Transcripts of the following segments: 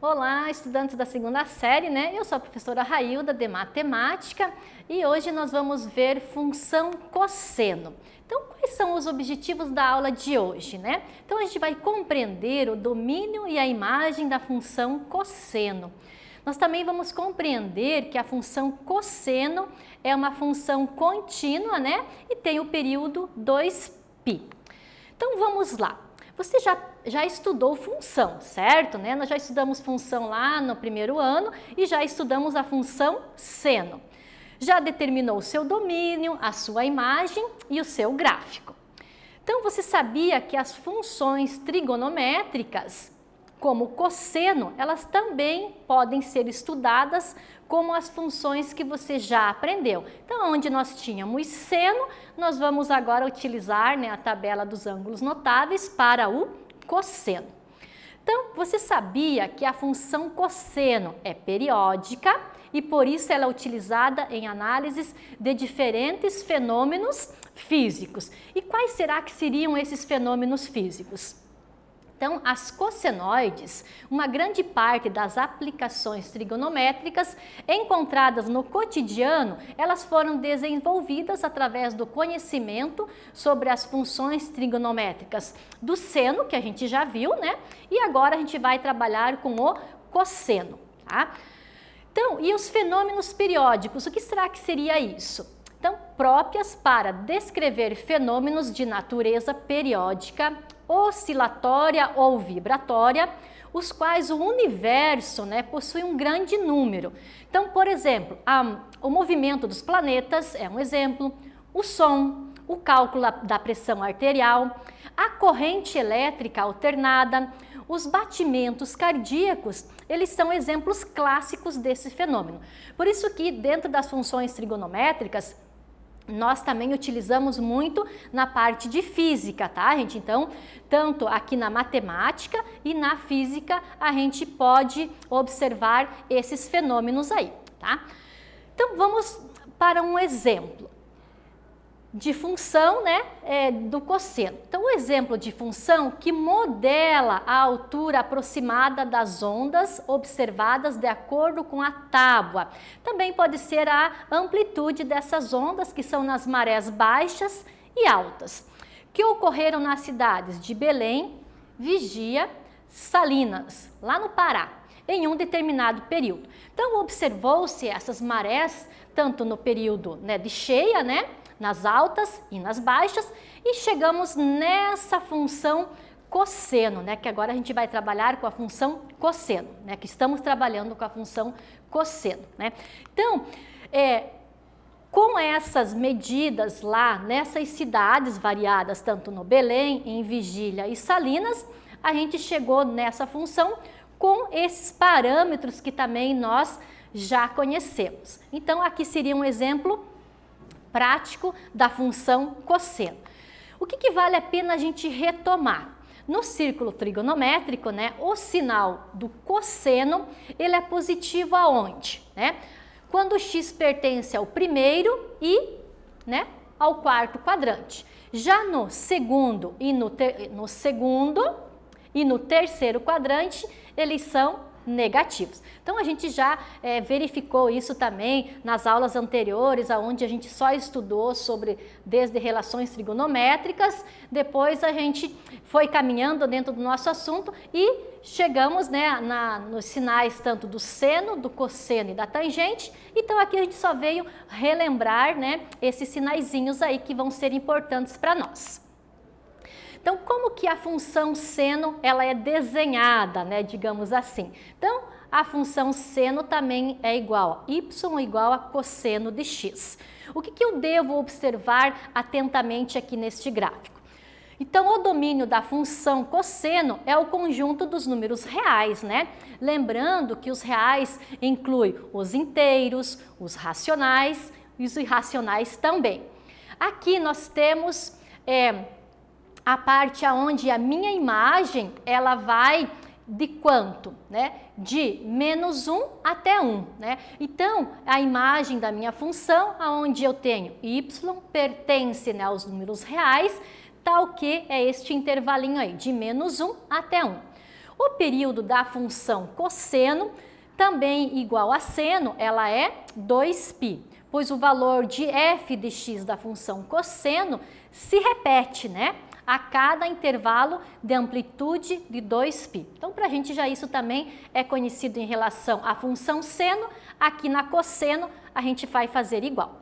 Olá, estudantes da segunda série, né? Eu sou a professora Railda de Matemática e hoje nós vamos ver função cosseno. Então, quais são os objetivos da aula de hoje, né? Então, a gente vai compreender o domínio e a imagem da função cosseno. Nós também vamos compreender que a função cosseno é uma função contínua, né? E tem o período 2π. Então, vamos lá. Você já estudou função, certo? Né? Nós já estudamos função lá no primeiro ano e já estudamos a função seno. Já determinou o seu domínio, a sua imagem e o seu gráfico. Então, você sabia que as funções trigonométricas, como cosseno, elas também podem ser estudadas como as funções que você já aprendeu. Então, onde nós tínhamos seno, nós vamos agora utilizar, né, a tabela dos ângulos notáveis para o cosseno. Então, você sabia que a função cosseno é periódica e por isso ela é utilizada em análises de diferentes fenômenos físicos. E quais será que seriam esses fenômenos físicos? Então, as cossenoides, uma grande parte das aplicações trigonométricas encontradas no cotidiano, elas foram desenvolvidas através do conhecimento sobre as funções trigonométricas do seno, que a gente já viu, né? E agora a gente vai trabalhar com o cosseno, tá? Então, e os fenômenos periódicos, o que será que seria isso? Então, próprias para descrever fenômenos de natureza periódica, oscilatória ou vibratória, os quais o universo, né, possui um grande número. Então, por exemplo, o movimento dos planetas é um exemplo, o som, o cálculo da pressão arterial, a corrente elétrica alternada, os batimentos cardíacos, eles são exemplos clássicos desse fenômeno. Por isso que dentro das funções trigonométricas, nós também utilizamos muito na parte de física, tá, gente? Então, tanto aqui na matemática e na física, a gente pode observar esses fenômenos aí, tá? Então, vamos para um exemplo de função, né, do cosseno. Então, o exemplo de função que modela a altura aproximada das ondas observadas de acordo com a tábua. Também pode ser a amplitude dessas ondas, que são nas marés baixas e altas, que ocorreram nas cidades de Belém, Vigia, Salinas, lá no Pará, em um determinado período. Então, observou-se essas marés, tanto no período, né, de cheia, né, nas altas e nas baixas, e chegamos nessa função cosseno, né, que agora a gente vai trabalhar com a função cosseno, né, que estamos trabalhando com a função cosseno, né. Então, com essas medidas lá nessas cidades variadas, tanto no Belém, em Vigília e Salinas, a gente chegou nessa função com esses parâmetros que também nós já conhecemos. Então, aqui seria um exemplo prático da função cosseno. O que vale a pena a gente retomar? No círculo trigonométrico, né, o sinal do cosseno, ele é positivo aonde, né? Quando x pertence ao primeiro e, né, ao quarto quadrante. Já no segundo e no terceiro quadrante, eles são negativos. Então, a gente já verificou isso também nas aulas anteriores, onde a gente só estudou sobre desde relações trigonométricas, depois a gente foi caminhando dentro do nosso assunto e chegamos, né, nos sinais tanto do seno, do cosseno e da tangente. Então, aqui a gente só veio relembrar, né, esses sinaizinhos aí que vão ser importantes para nós. Então, como que a função seno ela é desenhada, né, digamos assim? Então, a função seno também é igual a y igual a cosseno de x. O que eu devo observar atentamente aqui neste gráfico? Então, o domínio da função cosseno é o conjunto dos números reais, né? Lembrando que os reais incluem os inteiros, os racionais e os irracionais também. Aqui nós temos a parte onde a minha imagem, ela vai de quanto, né? De -1 até 1, né? Então, a imagem da minha função, onde eu tenho y, pertence, né, aos números reais, tal que é este intervalinho aí, de -1 até 1. O período da função cosseno, também igual a seno, ela é 2π, pois o valor de f de x da função cosseno se repete, né? A cada intervalo de amplitude de 2π. Então, para a gente já isso também é conhecido em relação à função seno, aqui na cosseno a gente vai fazer igual.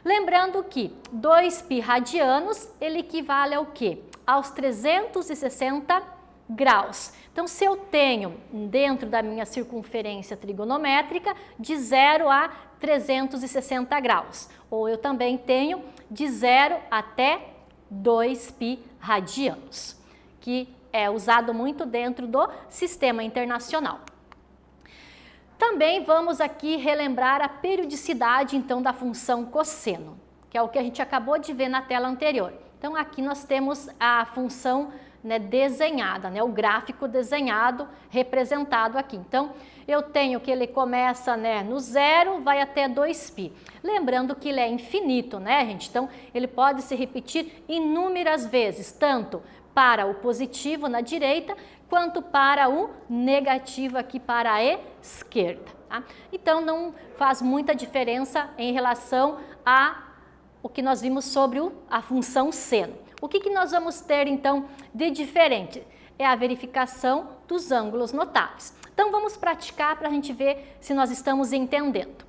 Lembrando que 2π radianos, ele equivale ao quê? Aos 360 graus. Então, se eu tenho dentro da minha circunferência trigonométrica de 0 a 360 graus, ou eu também tenho de 0 até 2π radianos, que é usado muito dentro do sistema internacional. Também vamos aqui relembrar a periodicidade, então, da função cosseno, que é o que a gente acabou de ver na tela anterior. Então, aqui nós temos a função, né, desenhada, né, o gráfico desenhado, representado aqui. Então, eu tenho que ele começa, né, no 0, vai até 2π. Lembrando que ele é infinito, né, gente? Então, ele pode se repetir inúmeras vezes, tanto para o positivo na direita, quanto para o negativo aqui para a esquerda. Tá? Então, não faz muita diferença em relação a o que nós vimos sobre a função seno. O que nós vamos ter, então, de diferente? É a verificação dos ângulos notáveis. Então, vamos praticar para a gente ver se nós estamos entendendo.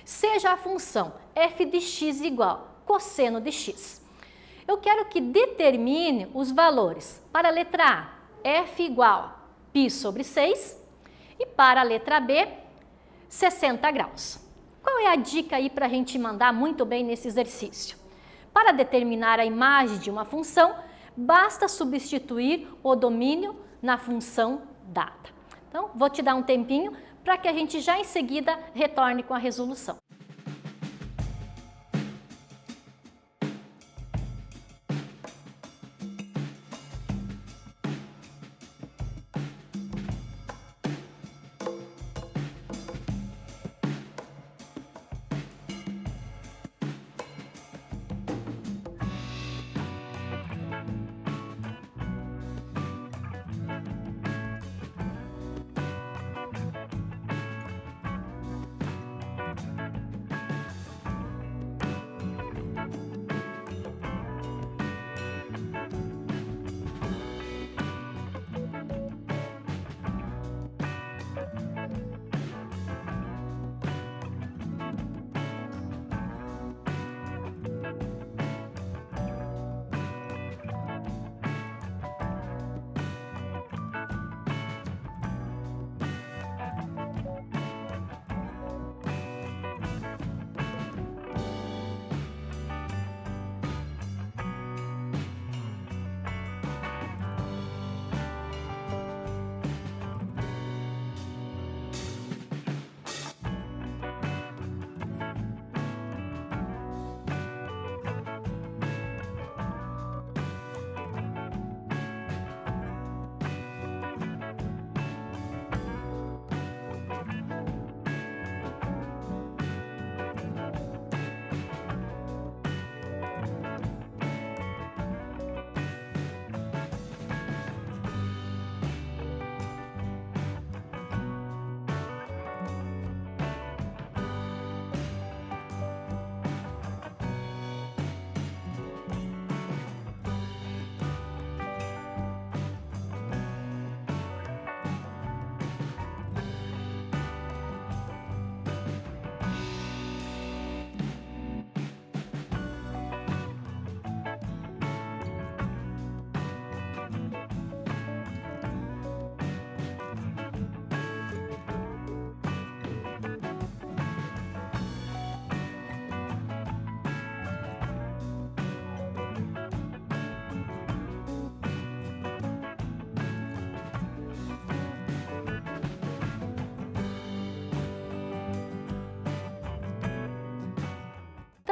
Seja a função f de x igual cosseno de x. Eu quero que determine os valores. Para a letra A, f igual π sobre 6 e para a letra B, 60 graus. Qual é a dica aí para a gente mandar muito bem nesse exercício? Para determinar a imagem de uma função, basta substituir o domínio na função dada. Então, vou te dar um tempinho para que a gente já em seguida retorne com a resolução.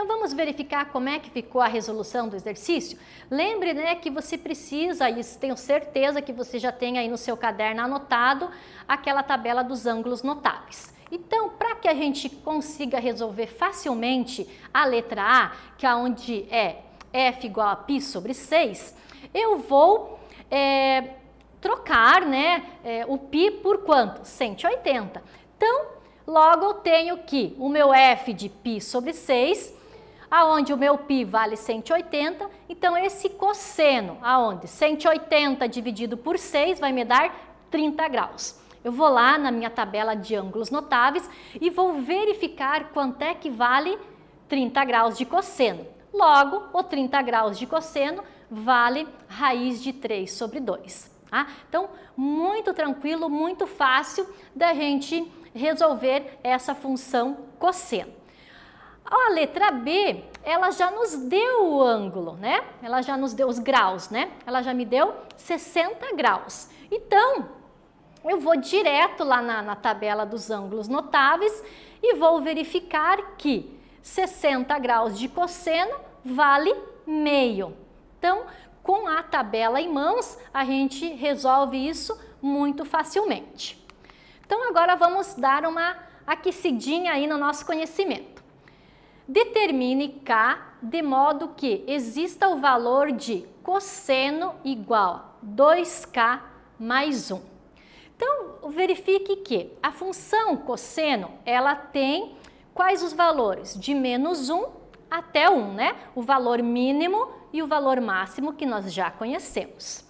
Então vamos verificar como é que ficou a resolução do exercício? Lembre, né, que você precisa, e tenho certeza que você já tem aí no seu caderno anotado, aquela tabela dos ângulos notáveis. Então, para que a gente consiga resolver facilmente a letra A, que é onde é f igual a π sobre 6, eu vou trocar, né, o π por quanto? 180. Então, logo eu tenho que o meu f de π sobre 6, aonde o meu π vale 180, então esse cosseno, aonde 180 dividido por 6 vai me dar 30 graus. Eu vou lá na minha tabela de ângulos notáveis e vou verificar quanto é que vale 30 graus de cosseno. Logo, o 30 graus de cosseno vale raiz de 3 sobre 2. Tá? Então, muito tranquilo, muito fácil da gente resolver essa função cosseno. A letra B, ela já nos deu o ângulo, né? Ela já nos deu os graus, né? Ela já me deu 60 graus. Então, eu vou direto lá na tabela dos ângulos notáveis e vou verificar que 60 graus de cosseno vale meio. Então, com a tabela em mãos, a gente resolve isso muito facilmente. Então, agora vamos dar uma aquecidinha aí no nosso conhecimento. Determine K de modo que exista o valor de cosseno igual a 2K mais 1. Então, verifique que a função cosseno, ela tem quais os valores? De menos 1 até 1, né? O valor mínimo e o valor máximo que nós já conhecemos.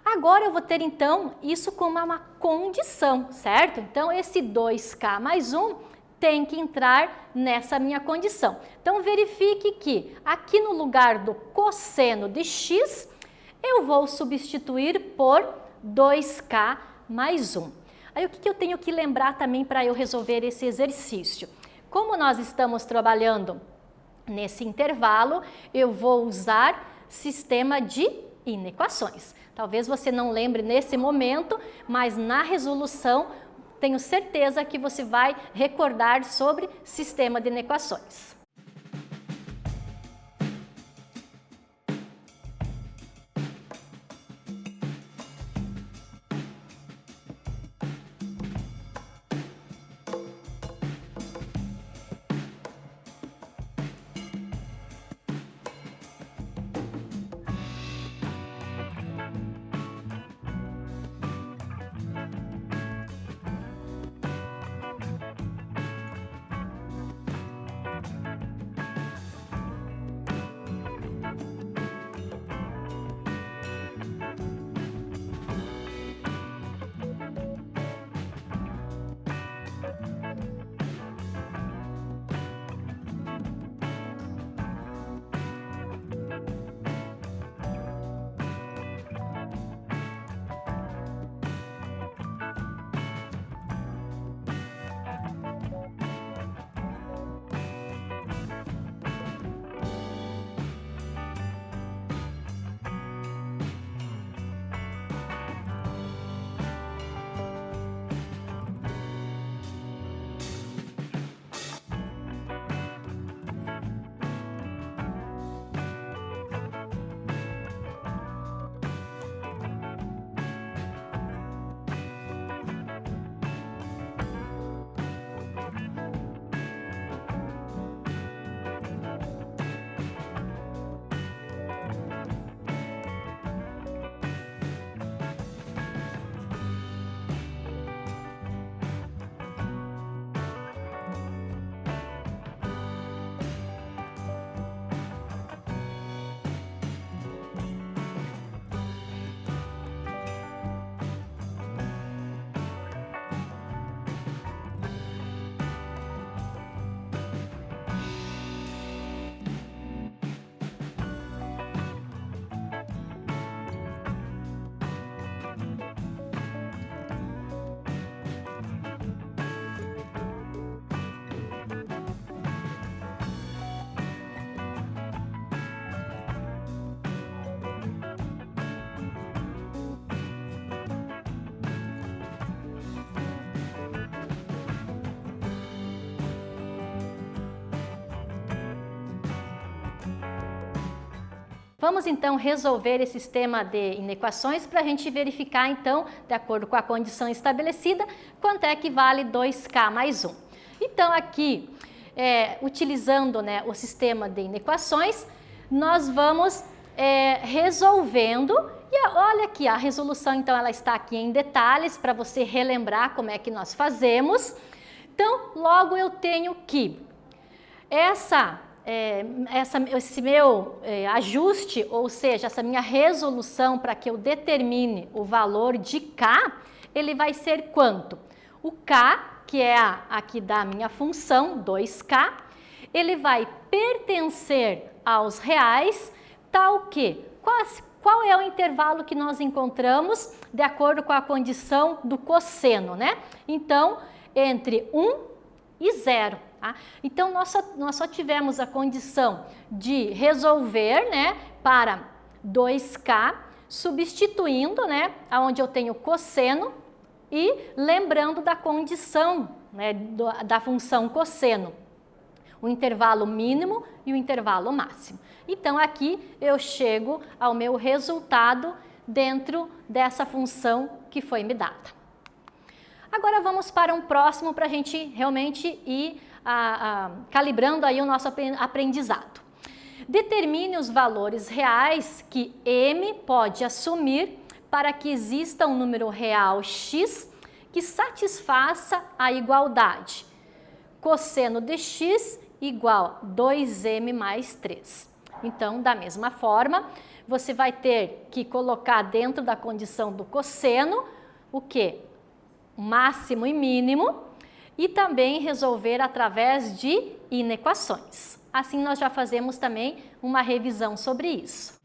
Agora eu vou ter, então, isso como uma condição, certo? Então, esse 2K mais 1 tem que entrar nessa minha condição. Então, verifique que aqui no lugar do cosseno de x, eu vou substituir por 2K mais 1. Aí, o que eu tenho que lembrar também para eu resolver esse exercício? Como nós estamos trabalhando nesse intervalo, eu vou usar sistema de inequações. Talvez você não lembre nesse momento, mas na resolução tenho certeza que você vai recordar sobre sistema de inequações. Vamos então resolver esse sistema de inequações para a gente verificar então, de acordo com a condição estabelecida, quanto é que vale 2K mais 1. Então aqui, utilizando, né, o sistema de inequações, nós vamos resolvendo. E olha aqui, a resolução então ela está aqui em detalhes para você relembrar como é que nós fazemos. Então, logo eu tenho que esse meu ajuste, ou seja, essa minha resolução para que eu determine o valor de K, ele vai ser quanto? O K, que é aqui da minha função, 2K, ele vai pertencer aos reais, tal que, qual é o intervalo que nós encontramos de acordo com a condição do cosseno, né? Então, entre 1 e 0. Tá? Então, nós só tivemos a condição de resolver, né, para 2K, substituindo, né, onde eu tenho cosseno e lembrando da condição, né, da função cosseno, o intervalo mínimo e o intervalo máximo. Então, aqui eu chego ao meu resultado dentro dessa função que foi me dada. Agora vamos para um próximo para a gente realmente ir calibrando aí o nosso aprendizado. Determine os valores reais que M pode assumir para que exista um número real x que satisfaça a igualdade. Cosseno de x igual 2m mais 3. Então, da mesma forma, você vai ter que colocar dentro da condição do cosseno o quê? Máximo e mínimo, e também resolver através de inequações. Assim, nós já fazemos também uma revisão sobre isso.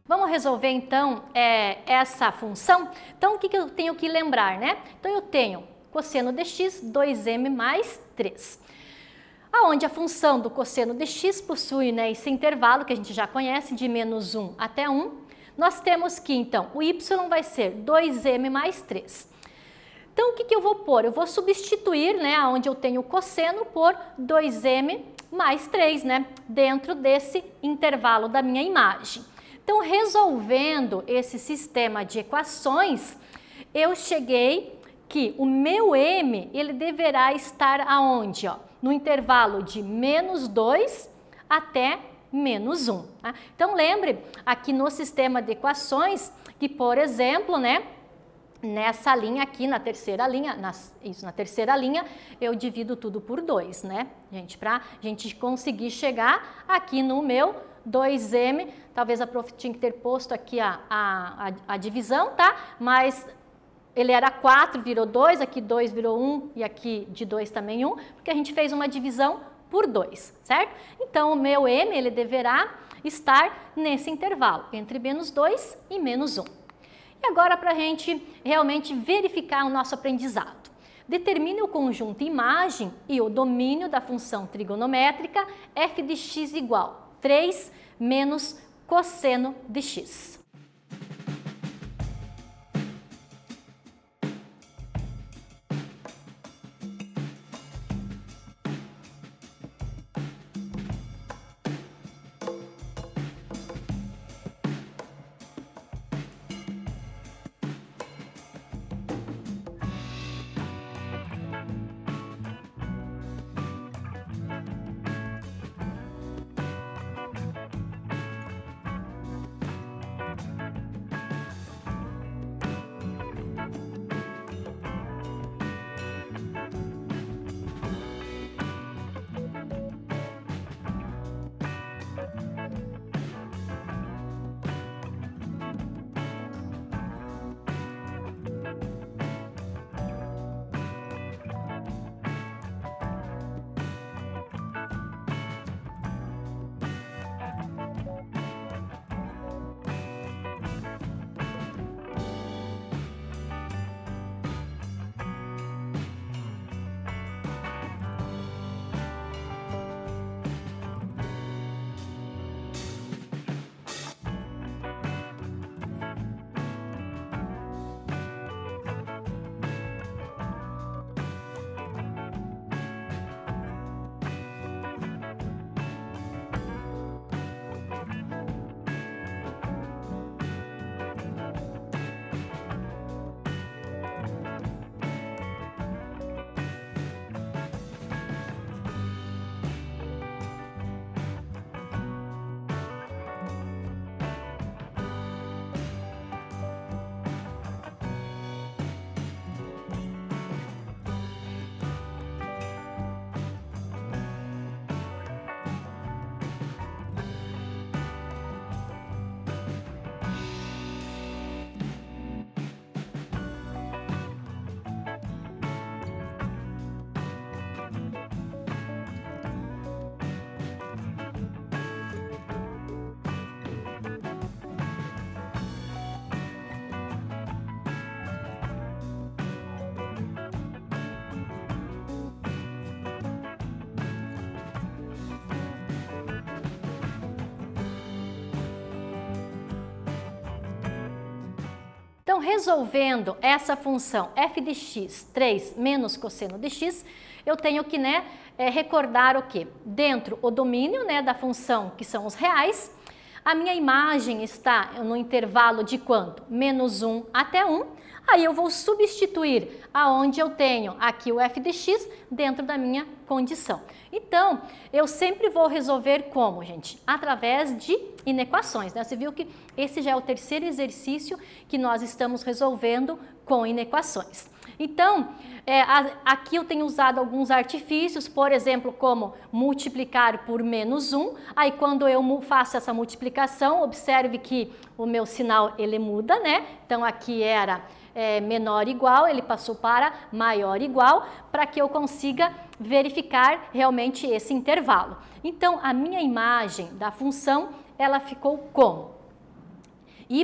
Vamos resolver então essa função? Então o que eu tenho que lembrar, né? Então eu tenho cosseno de x 2m mais 3. Aonde a função do cosseno de x possui, né, esse intervalo que a gente já conhece de menos 1 até 1, nós temos que então o y vai ser 2m mais 3. Então o que eu vou pôr? Eu vou substituir, né, onde eu tenho o cosseno por 2m mais 3, né, dentro desse intervalo da minha imagem. Então, resolvendo esse sistema de equações, eu cheguei que o meu m, ele deverá estar aonde? Ó? No intervalo de menos 2 até menos 1. Tá? Então, lembre aqui no sistema de equações que, por exemplo, né, nessa linha aqui, na terceira linha, na terceira linha, eu divido tudo por 2, né, gente? Para a gente conseguir chegar aqui no meu 2m, talvez a prof tinha que ter posto aqui a divisão, tá? Mas ele era 4, virou 2, aqui 2 virou 1 e aqui de 2 também 1, porque a gente fez uma divisão por 2, certo? Então, o meu m, ele deverá estar nesse intervalo, entre menos 2 e menos 1. E agora, para a gente realmente verificar o nosso aprendizado. Determine o conjunto imagem e o domínio da função trigonométrica f de x igual 3 menos cosseno de x. Então, resolvendo essa função f de x, 3 menos cosseno de x, eu tenho que, né, recordar o quê? Dentro o domínio, né, da função, que são os reais, a minha imagem está no intervalo de quanto? Menos 1 até 1. Aí eu vou substituir aonde eu tenho aqui o f de x dentro da minha condição. Então, eu sempre vou resolver como, gente? Através de inequações, né? Você viu que esse já é o terceiro exercício que nós estamos resolvendo com inequações. Então, aqui eu tenho usado alguns artifícios, por exemplo, como multiplicar por menos 1. Aí, quando eu faço essa multiplicação, observe que o meu sinal ele muda, né? Então, aqui era menor igual, ele passou para maior igual, para que eu consiga verificar realmente esse intervalo. Então, a minha imagem da função, ela ficou como? Y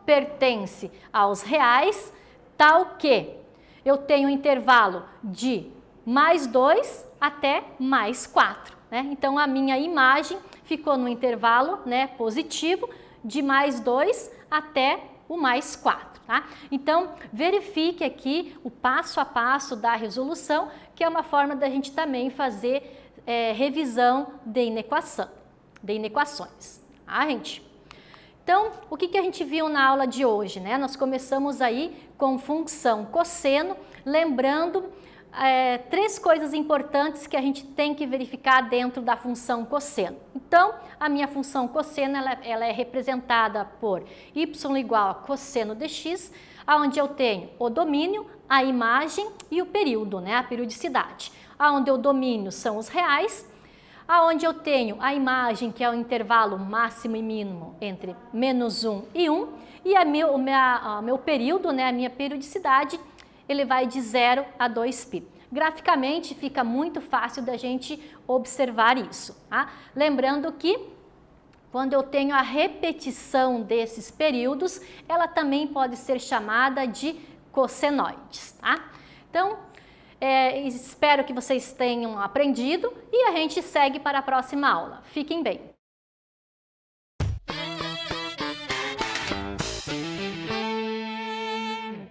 pertence aos reais, tal que eu tenho um intervalo de mais 2 até mais 4. Né? Então, a minha imagem ficou no intervalo, né, positivo de mais 2 até o mais 4. Tá? Então, verifique aqui o passo a passo da resolução, que é uma forma da gente também fazer revisão de inequações. Tá, gente? Então, o que a gente viu na aula de hoje, né? Nós começamos aí com função cosseno, lembrando três coisas importantes que a gente tem que verificar dentro da função cosseno. Então, a minha função cosseno ela é representada por y igual a cosseno de x, onde eu tenho o domínio, a imagem e o período, né, a periodicidade. Onde o domínio são os reais, onde eu tenho a imagem, que é o intervalo máximo e mínimo entre -1 e 1, e meu período, né, a minha periodicidade, ele vai de 0 a 2π. Graficamente fica muito fácil da gente observar isso, tá? Lembrando que quando eu tenho a repetição desses períodos, ela também pode ser chamada de cossenoides, tá? Então, espero que vocês tenham aprendido e a gente segue para a próxima aula. Fiquem bem!